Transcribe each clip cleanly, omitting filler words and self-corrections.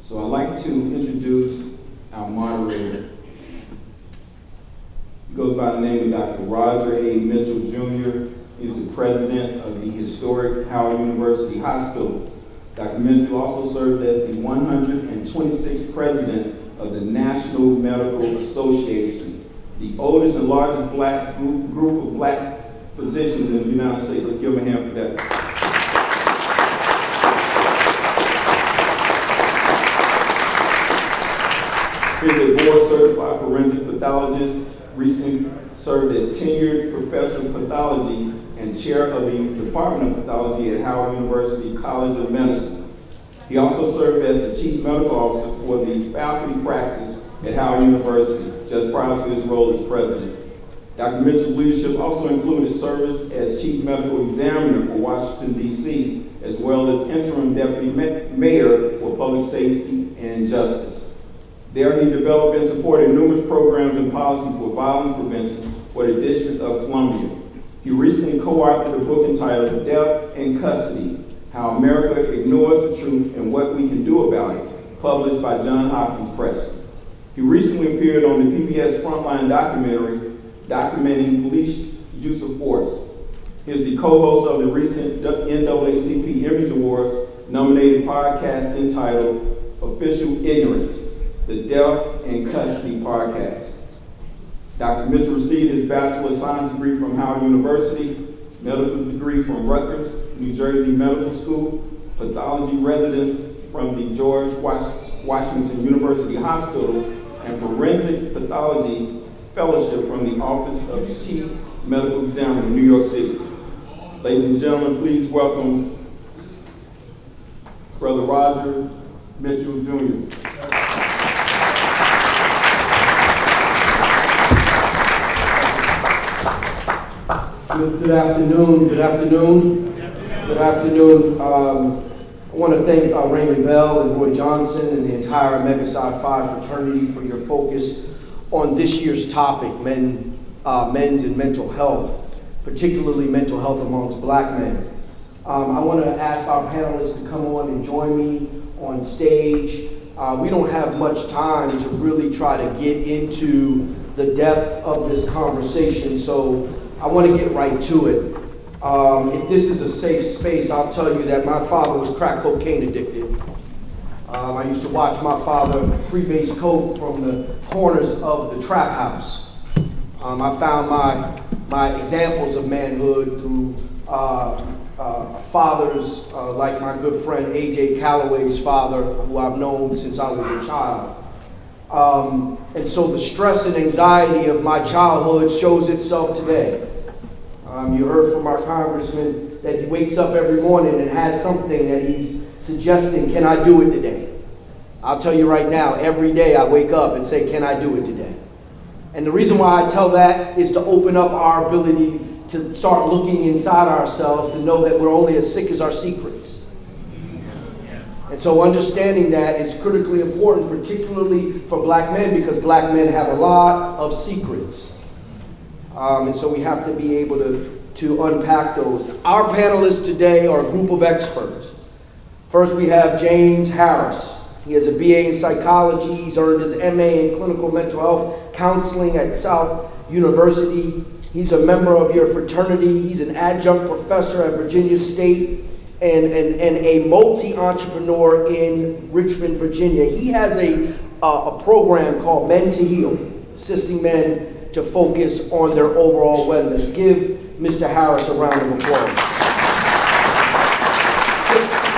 So I'd like to introduce our moderator. He goes by the name of Dr. Roger A. Mitchell Jr. He's the president of the historic Howard University Hospital. Dr. Mitchell also served as the 126th president of the National Medical Association, the oldest and largest black group of black physicians in the United States. Let's give him a hand for that. He's a board-certified forensic pathologist, recently served as tenured professor of pathology and chair of the Department of Pathology at Howard University College of Medicine. He also served as the chief medical officer for the faculty practice at Howard University, just prior to his role as president. Dr. Mitchell's leadership also included service as chief medical examiner for Washington, D.C., as well as interim deputy mayor for public safety and justice. There he developed and supported numerous programs and policies for violence prevention for the District of Columbia. He recently co-authored a book entitled Death in Custody, How America Ignores the Truth and What We Can Do About It, published by Johns Hopkins Press. He recently appeared on the PBS Frontline documentary documenting police use of force. He is the co-host of the recent NAACP Image Awards nominated podcast entitled Official Ignorance, the Death in Custody podcast. Dr. Mitchell received his Bachelor of Science degree from Howard University, medical degree from Rutgers, New Jersey Medical School, pathology residence from the George Washington University Hospital, and forensic pathology fellowship from the Office of the Chief Medical Examiner in New York City. Ladies and gentlemen, please welcome Brother Roger Mitchell Jr. Good afternoon. I want to thank Raymond Bell and Roy Johnson and the entire Omega Psi Phi fraternity for your focus on this year's topic, men's and mental health, particularly mental health amongst black men. I want to ask our panelists to come on and join me on stage. We don't have much time to really try to get into the depth of this conversation, so I want to get right to it. If this is a safe space, I'll tell you that my father was crack cocaine addicted. I used to watch my father freebase coke from the corners of the trap house. I found my examples of manhood through fathers like my good friend A.J. Calloway's father, who I've known since I was a child. And so the stress and anxiety of my childhood shows itself today. You heard from our congressman that he wakes up every morning and has something that he's suggesting, can I do it today? I'll tell you right now, every day I wake up and say, can I do it today? And the reason why I tell that is to open up our ability to start looking inside ourselves to know that we're only as sick as our secrets. And so understanding that is critically important, particularly for black men, because black men have a lot of secrets. And so we have to be able to unpack those. Our panelists today are a group of experts. First, we have James Harris. He has a BA in psychology. He's earned his MA in clinical mental health counseling at South University. He's a member of your fraternity. He's an adjunct professor at Virginia State and a multi-entrepreneur in Richmond, Virginia. He has a program called Men to Heal, assisting men to focus on their overall wellness. Give Mr. Harris a round of applause.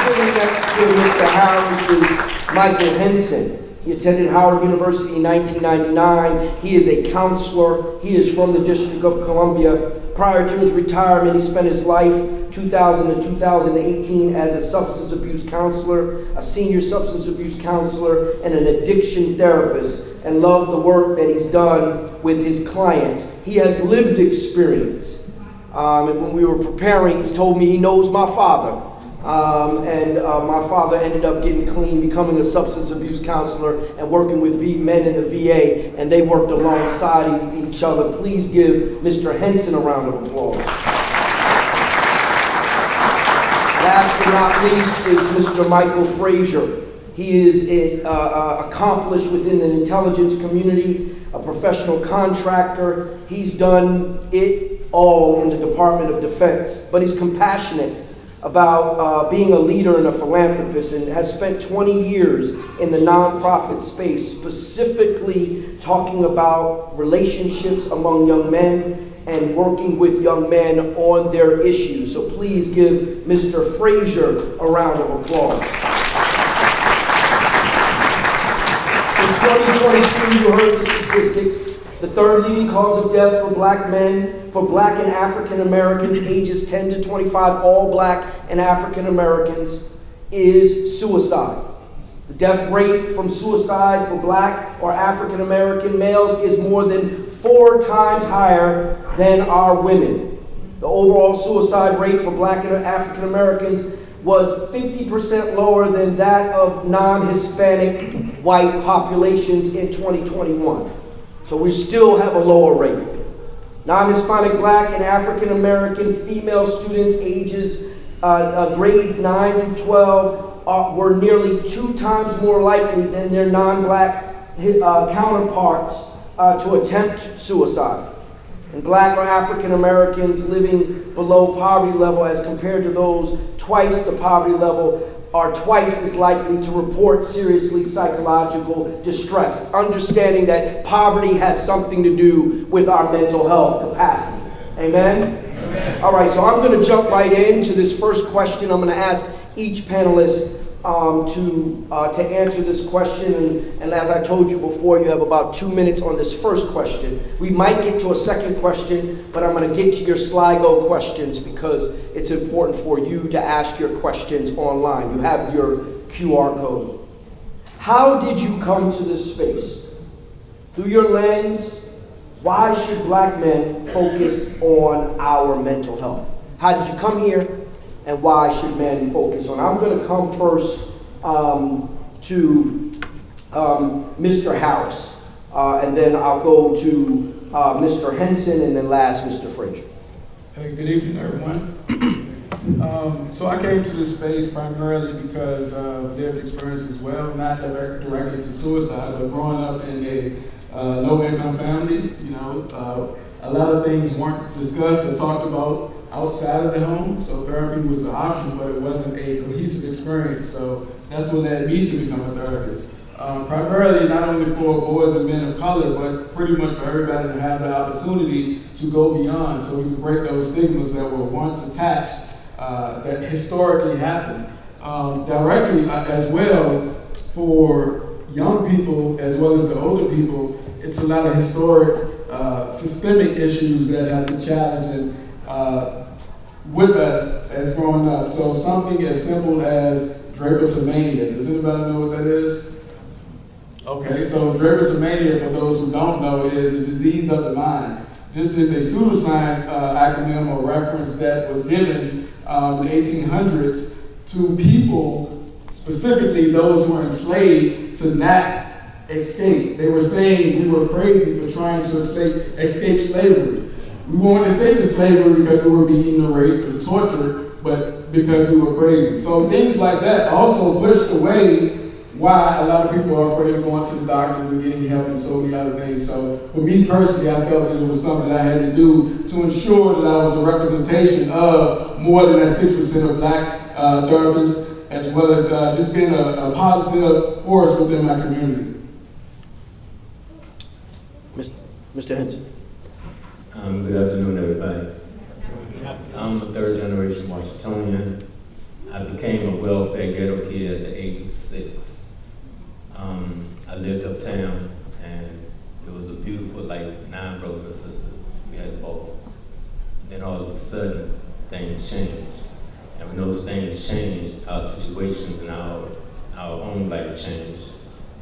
Sitting next to Mr. Harris is Michael Henson. He attended Howard University in 1999. He is a counselor. He is from the District of Columbia. Prior to his retirement, he spent his life 2000 to 2018 as a substance abuse counselor, a senior substance abuse counselor, and an addiction therapist, and loved the work that he's done with his clients. He has lived experience. And when we were preparing, he told me he knows my father. My father ended up getting clean, becoming a substance abuse counselor, and working with men in the VA, and they worked alongside each other. Please give Mr. Henson a round of applause. Last but not least is Mr. Michael Frazier. He is accomplished within the intelligence community, a professional contractor. He's done it all in the Department of Defense, but he's compassionate about being a leader and a philanthropist, and has spent 20 years in the nonprofit space, specifically talking about relationships among young men and working with young men on their issues. So please give Mr. Frazier a round of applause. In 2022, you heard the statistics. The third leading cause of death for black men, for black and African Americans ages 10 to 25, all black and African Americans, is suicide. The death rate from suicide for black or African American males is more than 4 times higher than our women. The overall suicide rate for black and African Americans was 50% lower than that of non-Hispanic white populations in 2021. So we still have a lower rate. Non-Hispanic black and African American female students ages grades 9 to 12 were nearly 2 times more likely than their non-black counterparts to attempt suicide. And black or African Americans living below poverty level, as compared to those twice the poverty level, are twice as likely to report seriously psychological distress, understanding that poverty has something to do with our mental health capacity. Amen? Amen. All right, so I'm going to jump right into this first question. I'm going to ask each panelist to answer this question, and as I told you before, you have about 2 minutes on this first question. We might get to a second question, but I'm going to get to your Sligo questions because it's important for you to ask your questions online. You have your QR code. How did you come to this space? Through your lens, why should black men focus on our mental health? How did you come here? And why should men focus on? I'm going to come first to Mr. Harris, and then I'll go to Mr. Henson, and then last Mr. Frazier. Hey, good evening, everyone. So I came to this space primarily because of lived experience as well, not directly to suicide, but growing up in a low-income family. You know, a lot of things weren't discussed or talked about outside of the home, so therapy was an option, but it wasn't a cohesive experience. So that's what led me to become a therapist. Primarily not only for boys and men of color, but pretty much for everybody to have the opportunity to go beyond, so we can break those stigmas that were once attached, that historically happened. Directly as well, for young people as well as the older people, it's a lot of historic, systemic issues that have been challenged and with us as growing up. So something as simple as drapetomania. Does anybody know what that is? Okay, so drapetomania, for those who don't know, is a disease of the mind. This is a pseudoscience acronym or reference that was given in the 1800s to people, specifically those who were enslaved, to not escape. They were saying we were crazy for trying to escape slavery. We weren't escaping slavery because we were being raped or tortured, but because we were crazy. So things like that also pushed away why a lot of people are afraid of going to the doctors and getting help and so many other things. So for me personally, I felt that it was something that I had to do to ensure that I was a representation of more than that 6% of black therapists, as well as just being a positive force within my community. Mr. Henson. Good afternoon, everybody. I'm a third-generation Washingtonian. I became a welfare ghetto kid at the age of 6. I lived uptown, and it was a beautiful, 9 brothers and sisters. We had both. Then all of a sudden, things changed. And when those things changed, our situations and our own life changed.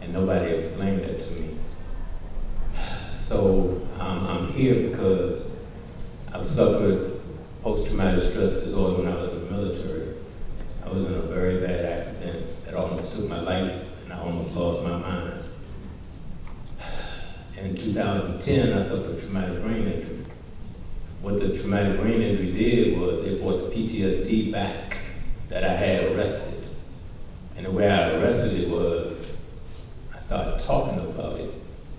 And nobody explained that to me. So I'm here because I've suffered post-traumatic stress disorder when I was in the military. I was in a very bad accident that almost took my life, and I almost lost my mind. In 2010, I suffered a traumatic brain injury. What the traumatic brain injury did was it brought the PTSD back that I had arrested. And the way I arrested it was, I started talking about it.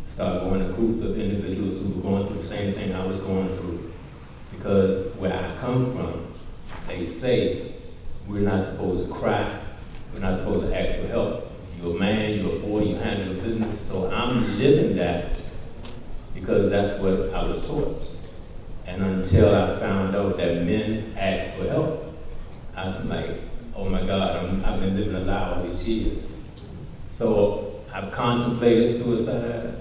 I started going to a group of individuals who were going through the same thing I was going through. Because where I come from, they say we're not supposed to cry, we're not supposed to ask for help. You're a man, you're a boy, you handle your business. So I'm living that because that's what I was taught. And until I found out that men ask for help, I was like, oh my God, I've been living a lie all these years. So I've contemplated suicide,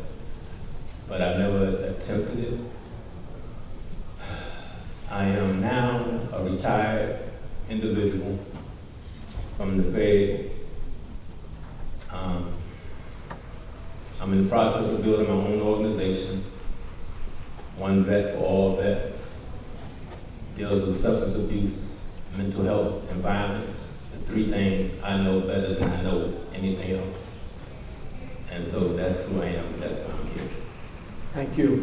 but I've never attempted it. I am now a retired individual from the Fed. I'm in the process of building my own organization, One Vet for All Vets. Deals with substance abuse, mental health, and violence, the three things I know better than I know anything else. And so that's who I am, that's why I'm here. Thank you.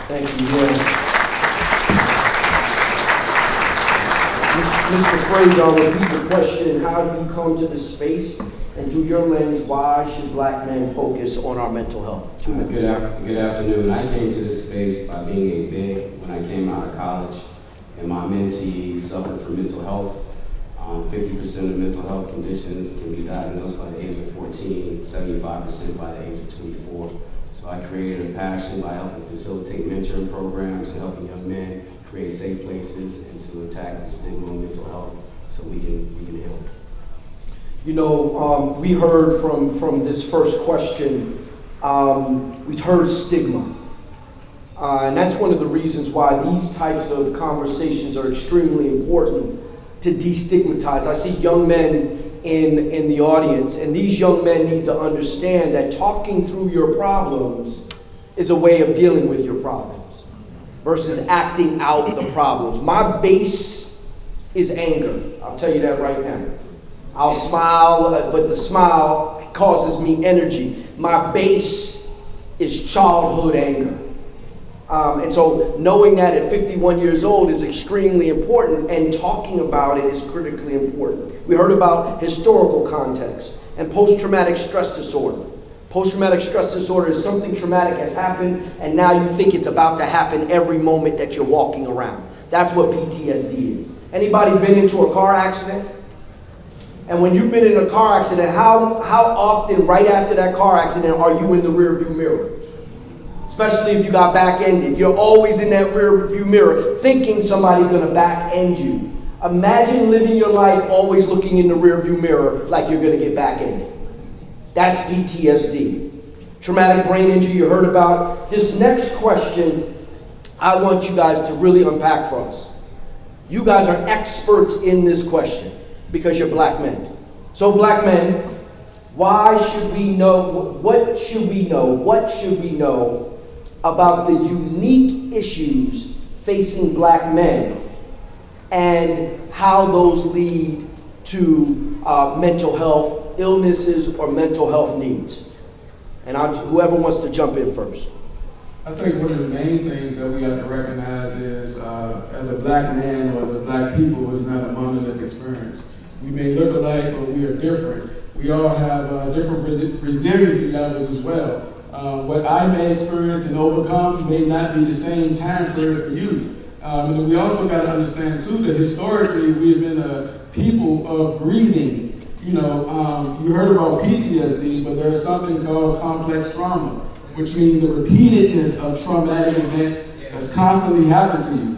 Thank you, yeah. Mr. Frazier, I'll repeat the question. How do you come to this space? And through your lens, why should black men focus on our mental health? Good afternoon. I came to this space by being a vet when I came out of college, and my mentee suffered from mental health. 50% of mental health conditions can be diagnosed by the age of 14, 75% by the age of 24. So I created a passion by helping facilitate mentoring programs and helping young men create safe places and to attack the stigma of mental health so we can help. You know, we heard from this first question, we heard stigma. And that's one of the reasons why these types of conversations are extremely important to destigmatize. I see young men in the audience, and these young men need to understand that talking through your problems is a way of dealing with your problems versus acting out the problems. My base is anger. I'll tell you that right now. I'll smile, but the smile causes me energy. My base is childhood anger. And so knowing that at 51 years old is extremely important, and talking about it is critically important. We heard about historical context and post-traumatic stress disorder. Post-traumatic stress disorder is something traumatic has happened, and now you think it's about to happen every moment that you're walking around. That's what PTSD is. Anybody been into a car accident? And when you've been in a car accident, how often right after that car accident are you in the rearview mirror? Especially if you got back-ended. You're always in that rearview mirror thinking somebody's gonna back-end you. Imagine living your life always looking in the rearview mirror like you're gonna get back-ended. That's PTSD. Traumatic brain injury you heard about. This next question, I want you guys to really unpack for us. You guys are experts in this question because you're black men. So black men, why should we know, what should we know about the unique issues facing black men and how those lead to mental health illnesses or mental health needs? And whoever wants to jump in first. I think one of the main things that we have to recognize is, as a black man or as a black people, is not a monolithic experience. We may look alike, but we are different. We all have different resiliency levels as well. What I may experience and overcome may not be the same time period for you. And we also got to understand too that historically we've been a people of grieving. You know, you heard about PTSD, but there's something called complex trauma, which means the repeatedness of traumatic events that's constantly happened to you.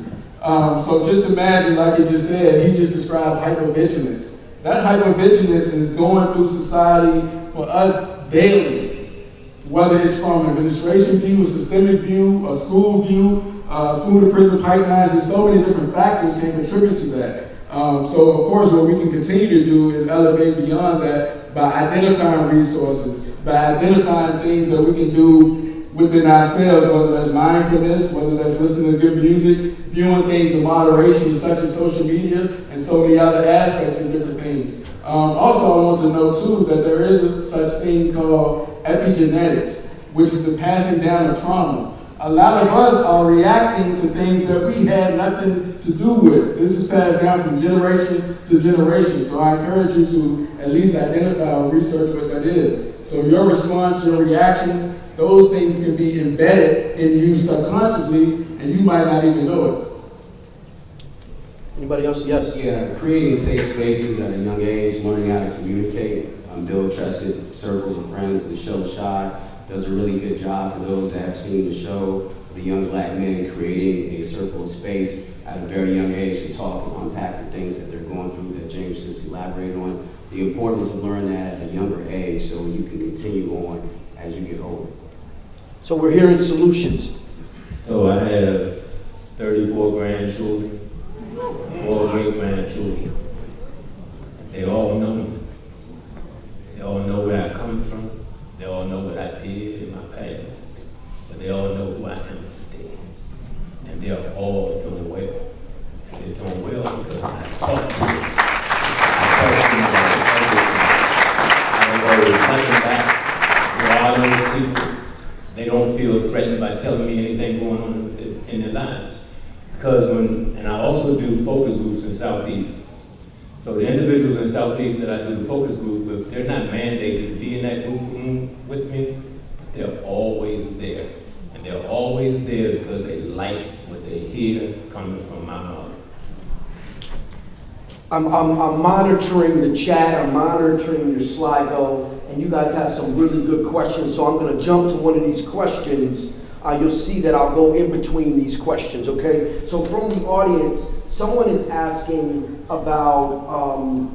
So just imagine, like he just said, he just described hypervigilance. That hypervigilance is going through society for us daily, whether it's from an administration view, a systemic view, a school view, school to prison pipelines. There's so many different factors can contribute to that. So of course, what we can continue to do is elevate beyond that by identifying resources, by identifying things that we can do within ourselves, whether that's mindfulness, whether that's listening to good music, viewing things in moderation such as social media, and so many other aspects of different things. Also, I want to know too that there is a such thing called epigenetics, which is the passing down of trauma. A lot of us are reacting to things that we had nothing to do with. This is passed down from generation to generation. So I encourage you to at least identify or research what that is. So your response, your reactions, those things can be embedded in you subconsciously, and you might not even know it. Anybody else? Yes. Yeah, creating safe spaces at a young age, learning how to communicate, build trusted circles of friends. The show Shy does a really good job for those that have seen the show. The young black men creating a circle of space at a very young age to talk and unpack the things that they're going through that James just elaborated on. The importance of learning that at a younger age so you can continue on as you get older. So we're hearing solutions. So I have 34 grandchildren, 4 great-grandchildren. They all know me. They all know where I come from. They all know what I did in my past. But they all know who I am today. And they're all doing well. And they're doing well because I talk to them. I don't always fighting back. There are no secrets. They don't feel threatened by telling me anything going on in their lives. Because and I also do focus groups in Southeast. So the individuals in Southeast that I do the focus group with, they're not mandated to be in that group room with me. They're always there. And they're always there because they like what they hear coming from my mouth. I'm monitoring the chat, I'm monitoring your Slido, and you guys have some really good questions, so I'm going to jump to one of these questions. You'll see that I'll go in between these questions, okay? So from the audience, someone is asking about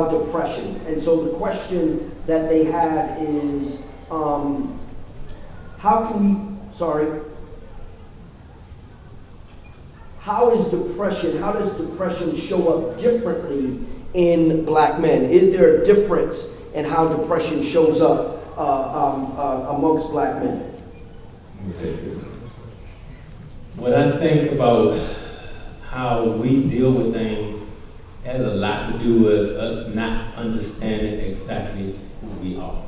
depression. And so the question that they have is, how does depression show up differently in black men? Is there a difference in how depression shows up amongst black men? Let me take this. When I think about how we deal with things, it has a lot to do with us not understanding exactly who we are.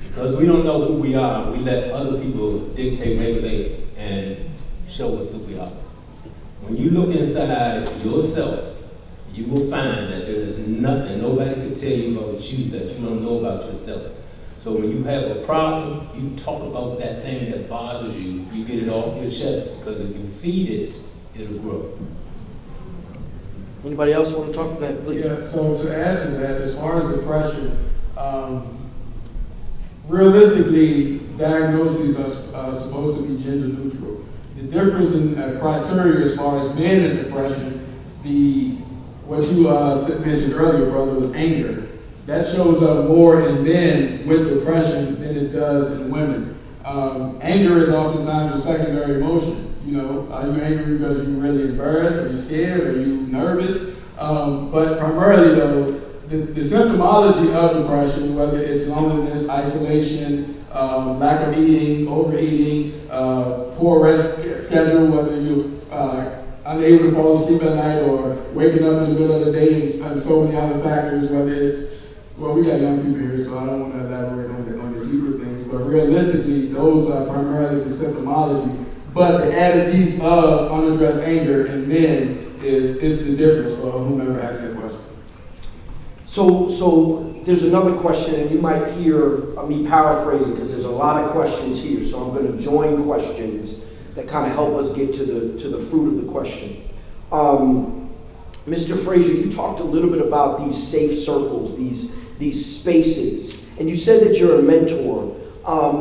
Because we don't know who we are, we let other people dictate, regulate, and show us who we are. When you look inside yourself, you will find that there is nothing nobody can tell you about you that you don't know about yourself. So when you have a problem, you talk about that thing that bothers you, you get it off your chest, because if you feed it, it'll grow. Anybody else want to talk about that, please? Yeah, so to add to that, as far as depression, realistically, diagnoses are supposed to be gender neutral. The difference in criteria as far as men in depression, what you mentioned earlier, brother, was anger. That shows up more in men with depression than it does in women. Anger is oftentimes a secondary emotion. You know, are you angry because you're really embarrassed? Are you scared? Are you nervous? But primarily, though, the symptomology of depression, whether it's loneliness, isolation, lack of eating, overeating, poor rest schedule, whether you're unable to fall asleep at night or waking up in the middle of the day, and so many other factors, whether it's, well, we got young people here, so I don't want to elaborate on the deeper things, but realistically, those are primarily the symptomology. But the added piece of unaddressed anger in men is the difference for whomever asks that question. So there's another question, and you might hear me paraphrasing because there's a lot of questions here. So I'm going to join questions that kind of help us get to the fruit of the question. Mr. Frazier, you talked a little bit about these safe circles, these spaces, and you said that you're a mentor.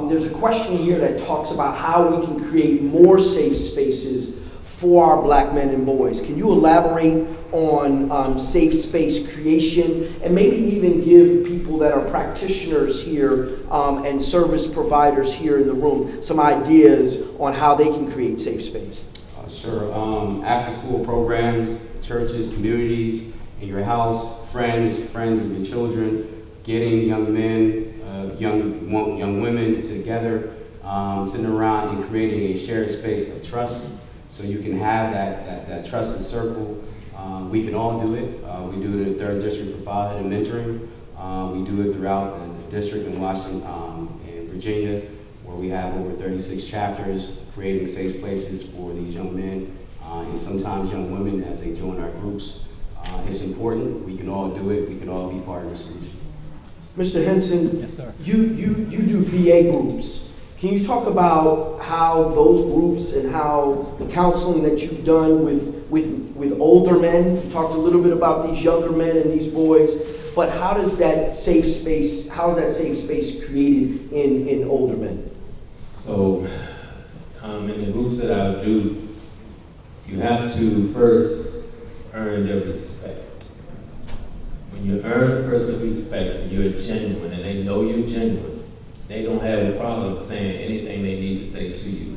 There's a question here that talks about how we can create more safe spaces for our black men and boys. Can you elaborate on safe space creation and maybe even give people that are practitioners here and service providers here in the room some ideas on how they can create safe space? Sure. After school programs, churches, communities, in your house, friends of your children, getting young men, young women together, sitting around and creating a shared space of trust so you can have that trusted circle. We can all do it. We do it in the 3rd District for Fatherhood and Mentoring. We do it throughout the district in Washington and Virginia, where we have over 36 chapters creating safe places for these young men and sometimes young women as they join our groups. It's important. We can all do it. We can all be part of the solution. Mr. Henson, Yes, sir. you do VA groups. Can you talk about how those groups and how the counseling that you've done with older men? You talked a little bit about these younger men and these boys, but how is that safe space created in older men? So, in the groups that I do, you have to first earn their respect. When you earn a person's respect and you're genuine and they know you're genuine, they don't have a problem saying anything they need to say to you.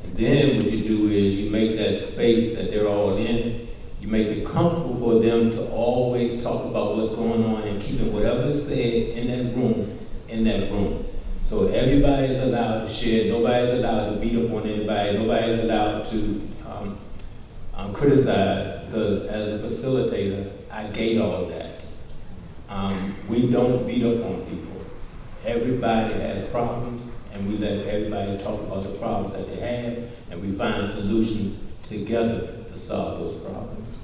And then what you do is you make that space that they're all in, you make it comfortable for them to always talk about what's going on and keeping whatever is said in that room. So everybody is allowed to share, nobody's allowed to beat up on anybody, nobody's allowed to criticize, because as a facilitator, I gate all of that. We don't beat up on people. Everybody has problems, and we let everybody talk about the problems that they have, and we find solutions together to solve those problems.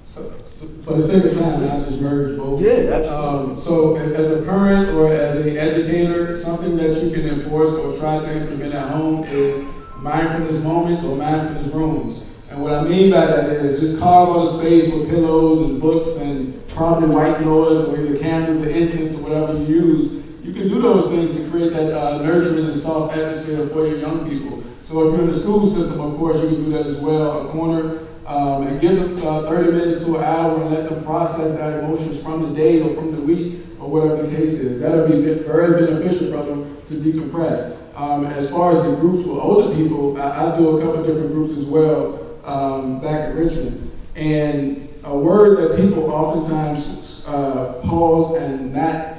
So for the sake of time, I'll just merge both. Yeah, absolutely. So as a parent or as an educator, something that you can enforce or try to implement at home is mindfulness moments or mindfulness rooms. And what I mean by that is just carve out a space with pillows and books and probably white noise or either candles or incense or whatever you use. You can do those things to create that nurturing and soft atmosphere for your young people. So if you're in the school system, of course, you can do that as well. A corner and give them 30 minutes to an hour and let them process their emotions from the day or from the week or whatever the case is. That'll be very beneficial for them to decompress. As far as the groups with older people, I do a couple of different groups as well back at Richmond. And a word that people oftentimes pause and not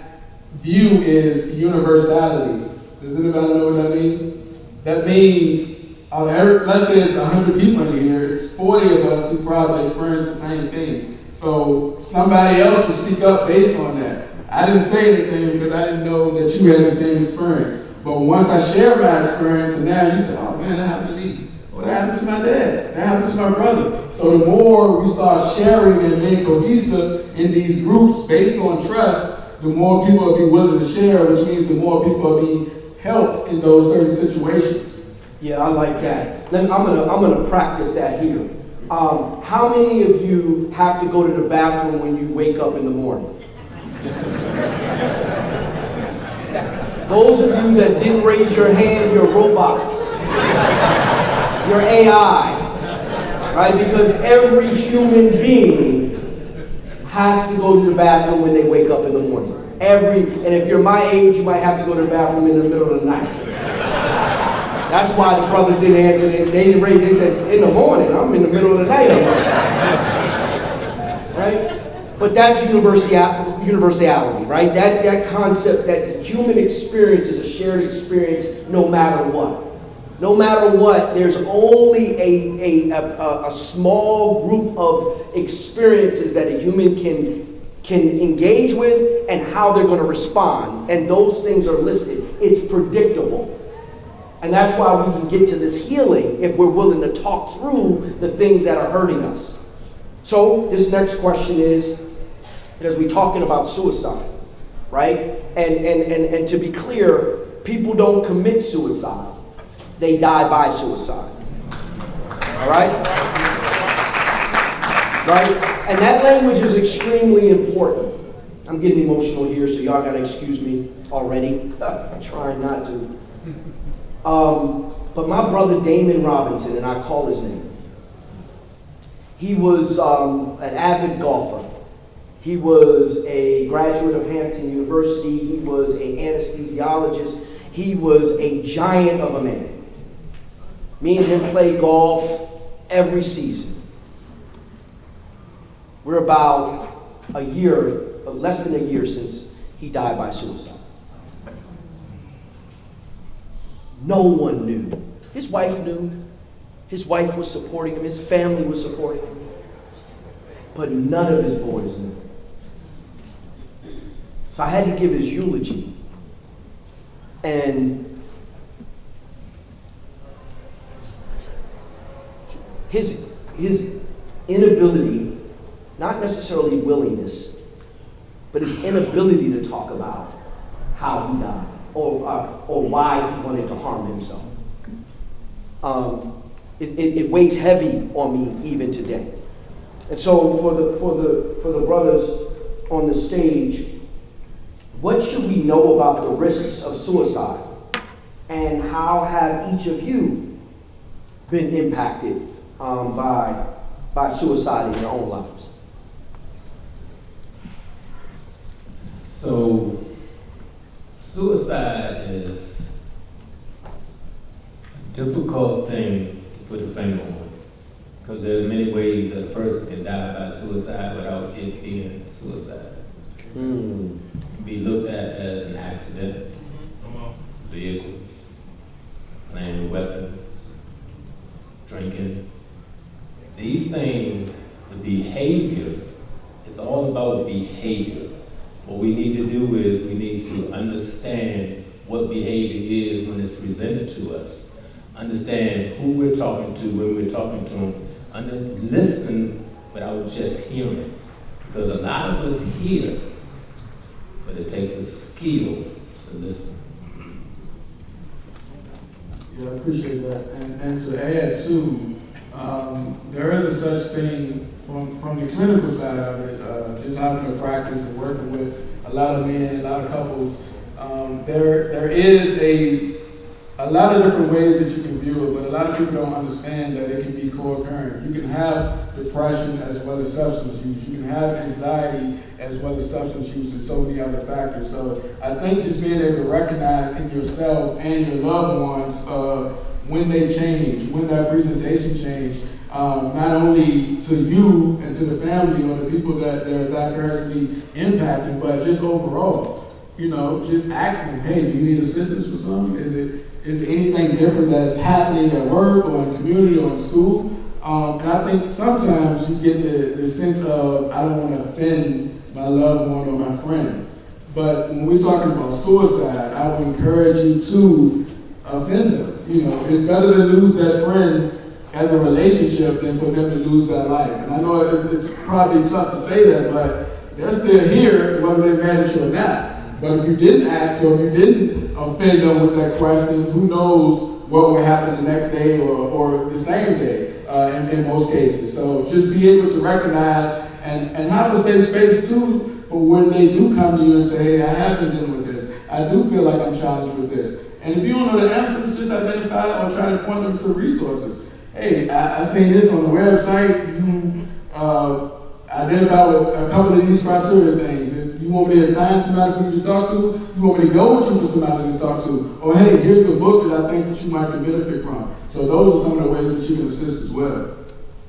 view is universality. Does anybody know what that means? That means, let's say it's 100 people in here, it's 40 of us who probably experience the same thing. So somebody else should speak up based on that. I didn't say anything because I didn't know that you had the same experience. But once I share my experience, and now you say, oh man, that happened to me. What happened to my dad? That happened to my brother. So the more we start sharing and being cohesive in these groups based on trust, the more people will be willing to share, which means the more people will be helped in those certain situations. Yeah, I like that. Then I'm gonna practice that here. How many of you have to go to the bathroom when you wake up in the morning? Those of you that didn't raise your hand, you're robots. You're AI, right? Because every human being has to go to the bathroom when they wake up in the morning. And if you're my age, you might have to go to the bathroom in the middle of the night. That's why the brothers didn't answer. They didn't raise. They said, in the morning. I'm in the middle of the night. Right? But that's universality, right? That concept that human experience is a shared experience no matter what. No matter what, there's only a small group of experiences that a human can engage with and how they're going to respond. And those things are listed. It's predictable. And that's why we can get to this healing if we're willing to talk through the things that are hurting us. So this next question is, as we're talking about suicide, right? And to be clear, people don't commit suicide. They die by suicide. All right? Right? And that language is extremely important. I'm getting emotional here, so y'all gotta excuse me already. I'm trying not to. But my brother Damon Robinson, and I call his name, he was an avid golfer. He was a graduate of Hampton University. He was an anesthesiologist. He was a giant of a man. Me and him play golf every season. We're about a year, less than a year since he died by suicide. No one knew. His wife knew. His wife was supporting him. His family was supporting him. But none of his boys knew. So I had to give his eulogy. And his inability, not necessarily willingness, but his inability to talk about how he died or why he wanted to harm himself. It weighs heavy on me even today. And so for the brothers on the stage, what should we know about the risks of suicide? And how have each of you been impacted by suicide in your own lives? So, suicide is a difficult thing to put a finger on, because there are many ways that a person can die by suicide without it being suicide. It can be looked at as an accident, vehicles, playing with weapons, drinking. These things, the behavior, it's all about behavior. What we need to do is we need to understand what behavior is when it's presented to us. Understand who we're talking to when we're talking to them. Listen without just hearing. Because a lot of us hear, but it takes a skill to listen. Yeah, I appreciate that. And to add too, there is a such thing from the clinical side of it, just having a practice and working with a lot of men, a lot of couples. There is a lot of different ways that you can view it, but a lot of people don't understand that it can be co-occurring. You can have depression as well as substance use. You can have anxiety as well as substance use and so many other factors. So I think just being able to recognize in yourself and your loved ones when they change, when that presentation changed, not only to you and to the family or the people that they're vicariously impacting, but just overall, just asking, hey, do you need assistance with something? Is there anything different that's happening at work or in the community or in school? And I think sometimes you get the sense of, I don't want to offend my loved one or my friend. But when we're talking about suicide, I would encourage you to offend them. It's better to lose that friend as a relationship than for them to lose their life. And I know it's probably tough to say that, but they're still here whether they manage or not. But if you didn't ask or if you didn't offend them with that question, who knows what will happen the next day or the same day in most cases. So just be able to recognize and have a safe space too for when they do come to you and say, hey, I have been dealing with this. I do feel like I'm challenged with this. And if you don't know the answers, just identify or try to point them to resources. Hey, I seen this on the website. You identify with a couple of these criteria things. If you want me to find somebody for you to talk to, you want me to go with you for somebody to talk to, or hey, here's a book that I think that you might can benefit from. So those are some of the ways that you can assist as well.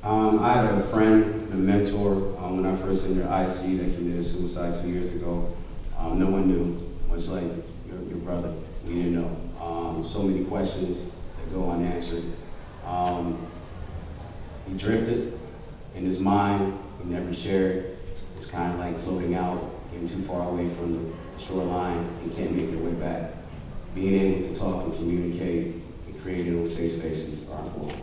I had a friend, a mentor, when I first entered IC that committed suicide 2 years ago. No one knew, much like your brother. We didn't know. So many questions that go unanswered. He drifted in his mind. He never shared. It's kind of like floating out, getting too far away from the shoreline. You can't make your way back. Being able to talk and communicate and creating those safe spaces are important.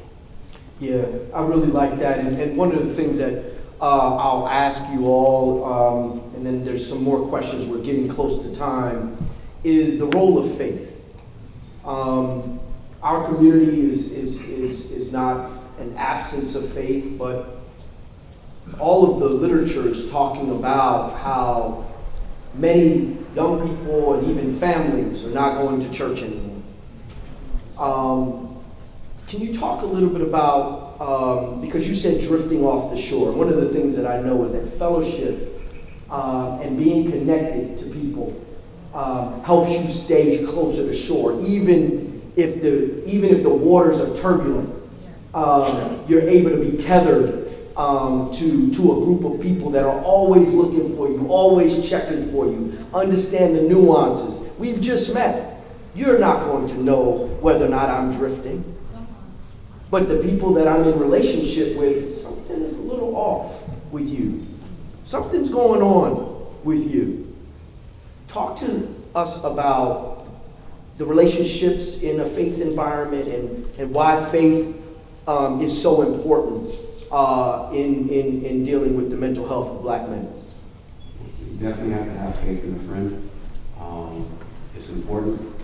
Yeah, I really like that. And one of the things that I'll ask you all, and then there's some more questions, we're getting close to time, is the role of faith. Our community is not an absence of faith, but all of the literature is talking about how many young people and even families are not going to church anymore. Can you talk a little bit about, because you said drifting off the shore, one of the things that I know is that fellowship and being connected to people helps you stay closer to shore, even if the waters are turbulent. You're able to be tethered to a group of people that are always looking for you, always checking for you, understand the nuances. We've just met. You're not going to know whether or not I'm drifting. But the people that I'm in relationship with, something is a little off with you. Something's going on with you. Talk to us about the relationships in a faith environment and why faith is so important in dealing with the mental health of black men. You definitely have to have faith in a friend. It's important.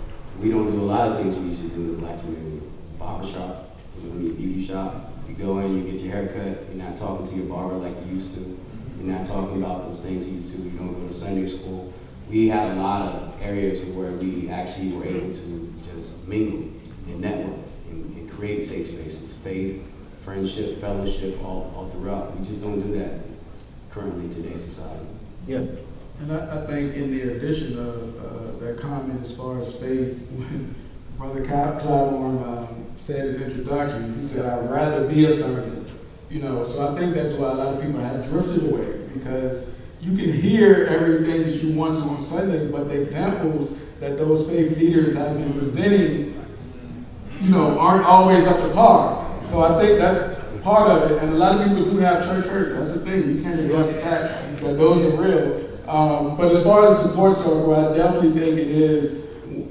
We don't do a lot of things we used to do in the black community. Barbershop, you go to your beauty shop, you go in, you get your hair cut, you're not talking to your barber like you used to. You're not talking about those things you used to. You don't go to Sunday school. We had a lot of areas where we actually were able to just mingle and network and create safe spaces, faith, friendship, fellowship, all throughout. We just don't do that currently in today's society. Yeah. And I think in the addition of that comment as far as faith, when Brother Clyburn said his introduction, he said, "I'd rather be a servant." You know, so I think that's why a lot of people have drifted away, because you can hear everything that you want to on Sunday, but the examples that those faith leaders have been presenting, you know, aren't always up to par. So I think that's part of it. And a lot of people do have church hurt. That's the thing. You can't ignore the fact that those are real. But as far as the support circle, I definitely think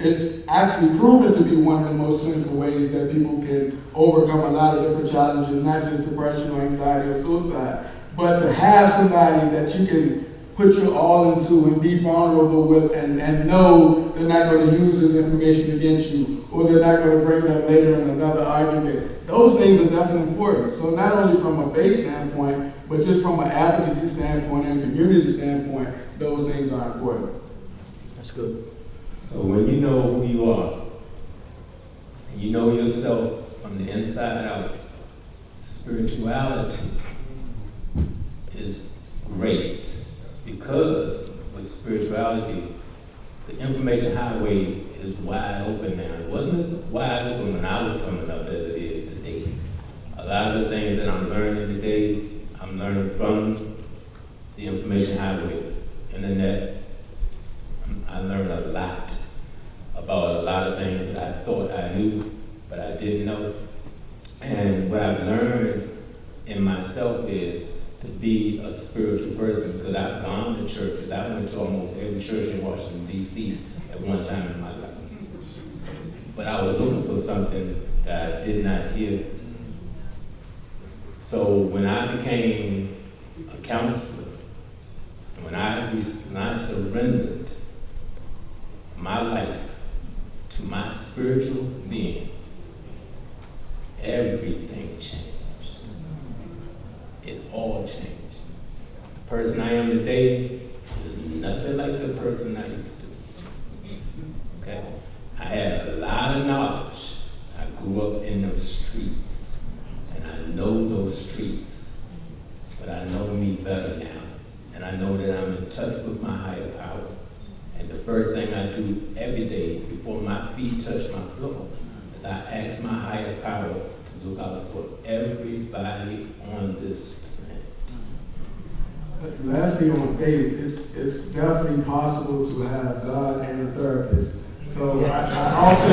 it's actually proven to be one of the most clinical ways that people can overcome a lot of different challenges, not just depression or anxiety or suicide, but to have somebody that you can put your all into and be vulnerable with and know they're not going to use this information against you, or they're not going to bring it up later in another argument. Those things are definitely important. So not only from a faith standpoint, but just from an advocacy standpoint and community standpoint, those things are important. That's good. So when you know who you are, and you know yourself from the inside out, spirituality is great, because with spirituality, the information highway is wide open now. It wasn't as wide open when I was coming up as it is today. A lot of the things that I'm learning today, I'm learning from the information highway, internet. I learned a lot about a lot of things that I thought I knew, but I didn't know. And what I've learned in myself is to be a spiritual person, because I've gone to churches. I went to almost every church in Washington, D.C. at one time in my life. But I was looking for something that I did not hear. So when I became a counselor, when I surrendered my life to my spiritual being, everything changed. It all changed. The person I am today is nothing like the person I used to be. Okay? I had a lot of knowledge. I grew up in those streets, and I know those streets, but I know me better now. And I know that I'm in touch with my higher power. And the first thing I do every day before my feet touch my floor is I ask my higher power to look out for everybody on this planet. Lastly, on faith, it's definitely possible to have God and a therapist. So I often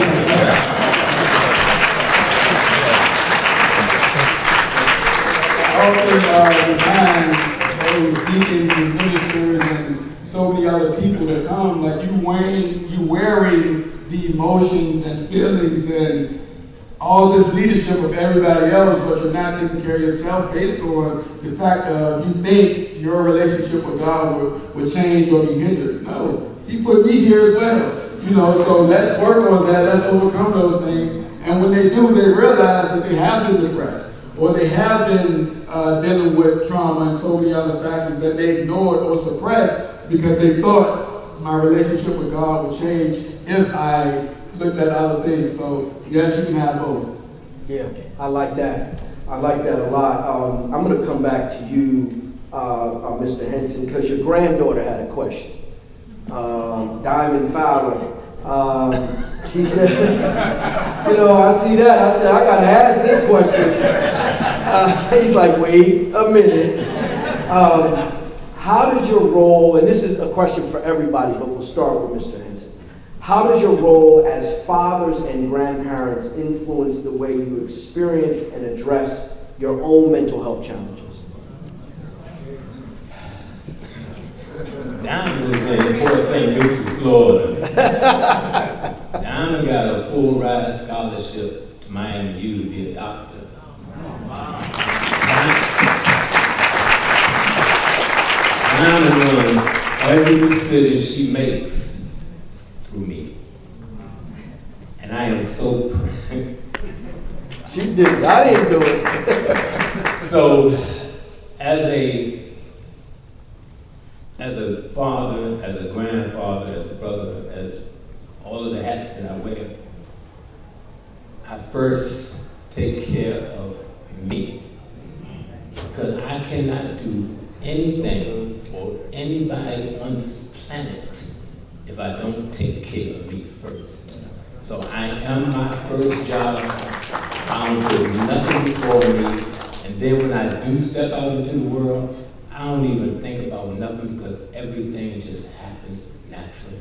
remind those deacons and ministers and so many other people that come, like you wearing the emotions and feelings and all this leadership of everybody else, but you're not taking care of yourself based on the fact of you think your relationship with God would change or be hindered. No, He put me here as well. You know, so let's work on that. Let's overcome those things. And when they do, they realize that they have been depressed, or they have been dealing with trauma and so many other factors that they ignored or suppressed because they thought my relationship with God would change if I looked at other things. So yes, you can have both. Yeah, I like that. I like that a lot. I'm going to come back to you, Mr. Henson, because your granddaughter had a question. Diamond Fowler. She says, you know, I see that. I said, I got to ask this question. He's like, wait a minute. How did your role, and this is a question for everybody, but we'll start with Mr. Henson. How does your role as fathers and grandparents influence the way you experience and address your own mental health challenges? Diamond is in Port St. Lucie, Florida. Diamond One got a full ride scholarship to Miami U to be a doctor. I'm the one, every decision she makes through me. And I am so proud. She did it. I didn't do it. So, as a father, as a grandfather, as a brother, as all of the hats that I wear, I first take care of me. Because I cannot do anything for anybody on this planet if I don't take care of me first. So I am my first job. I don't put nothing before me. And then when I do step out into the world, I don't even think about nothing because everything just happens naturally.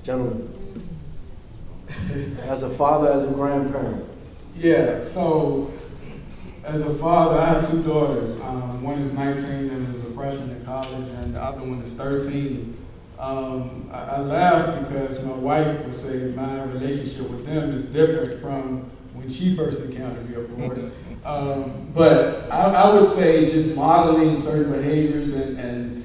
Gentlemen, as a father, as a grandparent. Yeah, so as a father, I have two daughters. One is 19 and is a freshman in college, and the other one is 13. I laugh because my wife would say my relationship with them is different from when she first encountered me, of course. But I would say just modeling certain behaviors and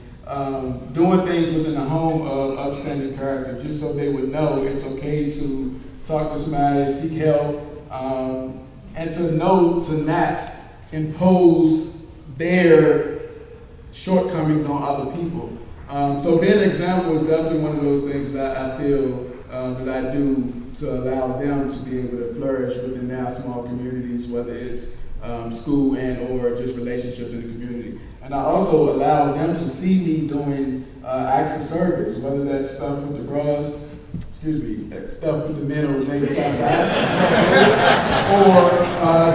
doing things within the home of upstanding character, just so they would know it's okay to talk to somebody, seek help, and to know to not impose their shortcomings on other people. So being an example is definitely one of those things that I feel that I do to allow them to be able to flourish within their small communities, whether it's school and or just relationships in the community. And I also allow them to see me doing acts of service, whether that's stuff with the bras, that stuff with the men or maybe something or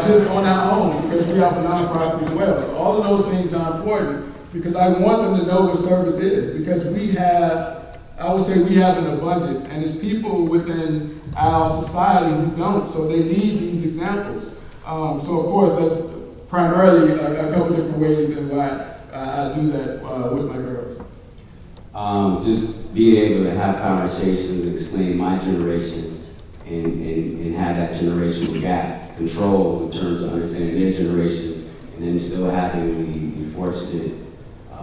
just on our own, because we have a nonprofit as well. So all of those things are important because I want them to know what service is, because I would say we have an abundance, and it's people within our society who don't, so they need these examples. So of course, that's primarily a couple different ways in why I do that with my girls. Just being able to have conversations and explain my generation and have that generational gap control in terms of understanding their generation, and then still having the fortunate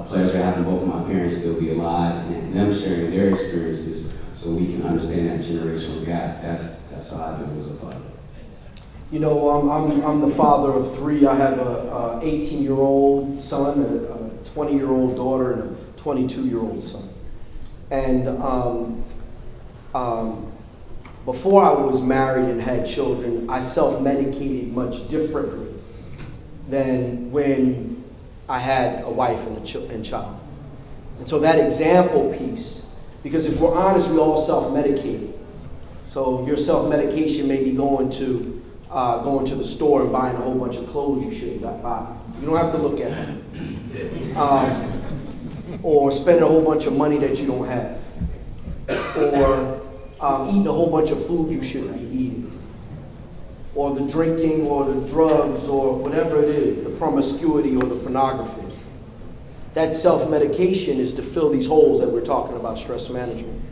pleasure of having both of my parents still be alive and them sharing their experiences so we can understand that generational gap. That's how I do it as a father. You know, I'm the father of three. I have a 18-year-old son, a 20-year-old daughter, and a 22-year-old son. And before I was married and had children, I self-medicated much differently than when I had a wife and child. And so that example piece, because if we're honest, we all self-medicate. So your self-medication may be going to the store and buying a whole bunch of clothes you shouldn't buy. You don't have to look at it. Or spending a whole bunch of money that you don't have. Or eating a whole bunch of food you shouldn't be eating. Or the drinking or the drugs or whatever it is, the promiscuity or the pornography. That self-medication is to fill these holes that we're talking about, stress management.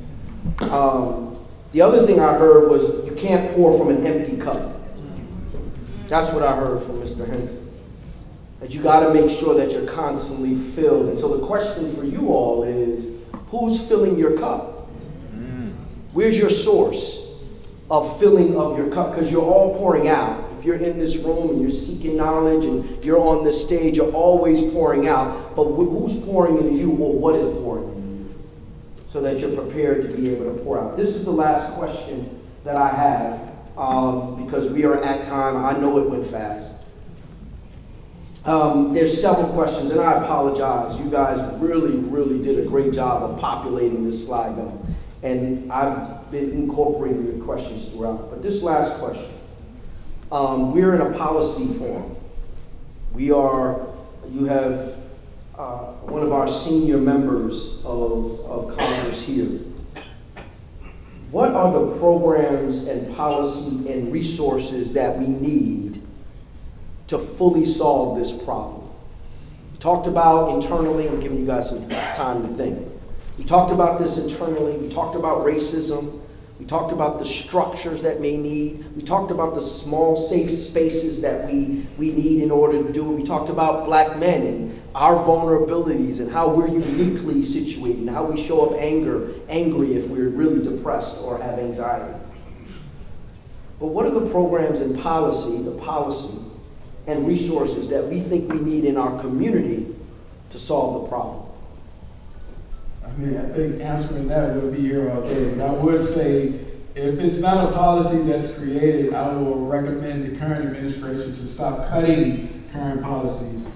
The other thing I heard was you can't pour from an empty cup. That's what I heard from Mr. Henson. That you got to make sure that you're constantly filled. And so the question for you all is, who's filling your cup? Where's your source of filling of your cup? Because you're all pouring out. If you're in this room and you're seeking knowledge and you're on this stage, you're always pouring out. But who's pouring into you, or what is pouring into you? So that you're prepared to be able to pour out. This is the last question that I have, because we are at time. I know it went fast. There's several questions, and I apologize. You guys really, really did a great job of populating this slide though. And I've been incorporating your questions throughout. But this last question, we're in a policy forum. You have one of our senior members of Congress here. What are the programs and policy and resources that we need to fully solve this problem? We talked about internally, I'm giving you guys some time to think. We talked about this internally, we talked about racism, We talked about the structures that may need. We talked about the small, safe spaces that we need in order to do it. We talked about black men and our vulnerabilities and how we're uniquely situated and how we show up angry if we're really depressed or have anxiety. But what are the programs and policy and resources that we think we need in our community to solve the problem? I mean, I think answering that would be here all day. But I would say, if it's not a policy that's created, I will recommend the current administration to stop cutting current policies.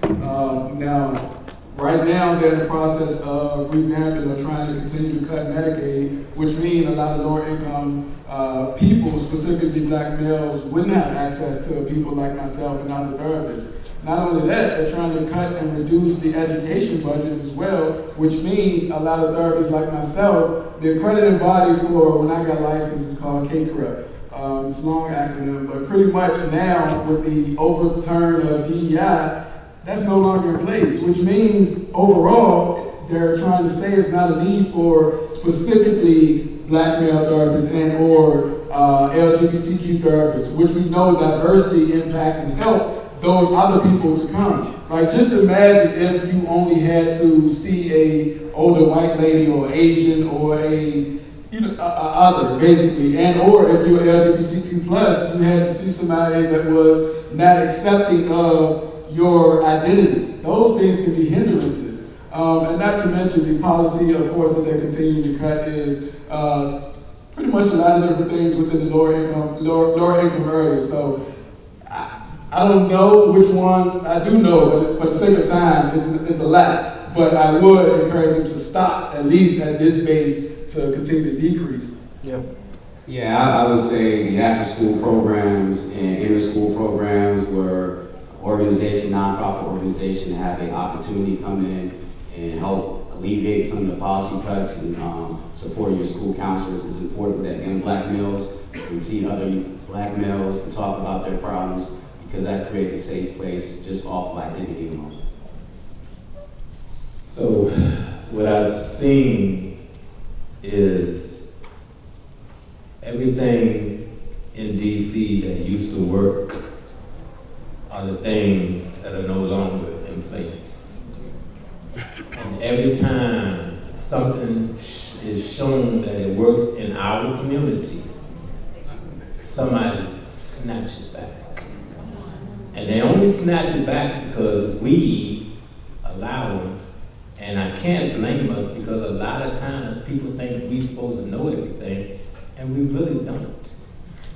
Right now, they're in the process of revamping or trying to continue to cut Medicaid, which means a lot of lower income people, specifically black males, wouldn't have access to people like myself and other therapists. Not only that, they're trying to cut and reduce the education budgets as well, which means a lot of therapists like myself, the accredited body for when I got licensed is called KCREP. It's a long acronym, but pretty much now with the overturn of DEI, that's no longer in place, which means overall, they're trying to say it's not a need for specifically black male therapists and or LGBTQ therapists, which we know diversity impacts and help those other people to come. Like, just imagine if you only had to see a older white lady or Asian or a other, basically, and or if you were LGBTQ plus, you had to see somebody that was not accepting of your identity. Those things can be hindrances. And not to mention the policy, of course, that they're continuing to cut is pretty much a lot of different things within the lower income areas. So I don't know which ones. I do know, but for the sake of time, it's a lot. But I would encourage them to stop, at least at this base, to continue to decrease. Yeah. Yeah, I would say the after-school programs and inter-school programs where nonprofit organization have an opportunity to come in and help alleviate some of the policy cuts and support your school counselors is important that young black males can see other black males and talk about their problems, because that creates a safe place just off of identity alone. So what I've seen is everything in DC that used to work are the things that are no longer in place. And every time something is shown that it works in our community, somebody snatches it back. And they only snatch it back because we allow them. And I can't blame us, because a lot of times people think we're supposed to know everything, and we really don't.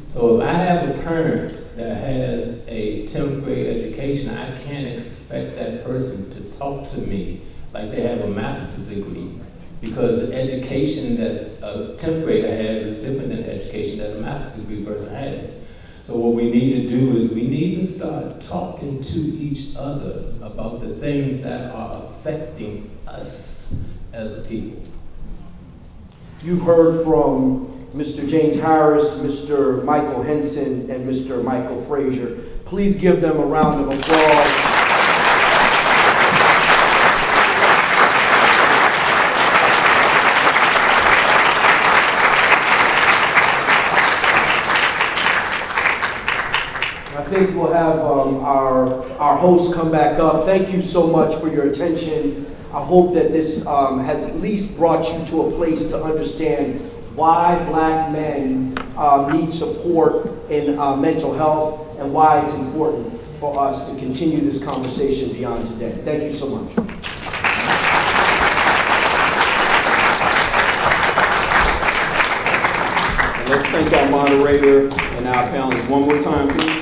So if I have a parent that has a 10th grade education, I can't expect that person to talk to me like they have a master's degree, because the education that's a 10th grader has is different than the education that a master's degree person has. So what we need to do is we need to start talking to each other about the things that are affecting us as a people. You've heard from Mr. James Harris, Mr. Michael Henson, and Mr. Michael Frazier. Please give them a round of applause. I think we'll have our hosts come back up. Thank you so much for your attention. I hope that this has at least brought you to a place to understand why black men need support in mental health and why it's important for us to continue this conversation beyond today. Thank you so much. And let's thank our moderator and our panelists one more time, please.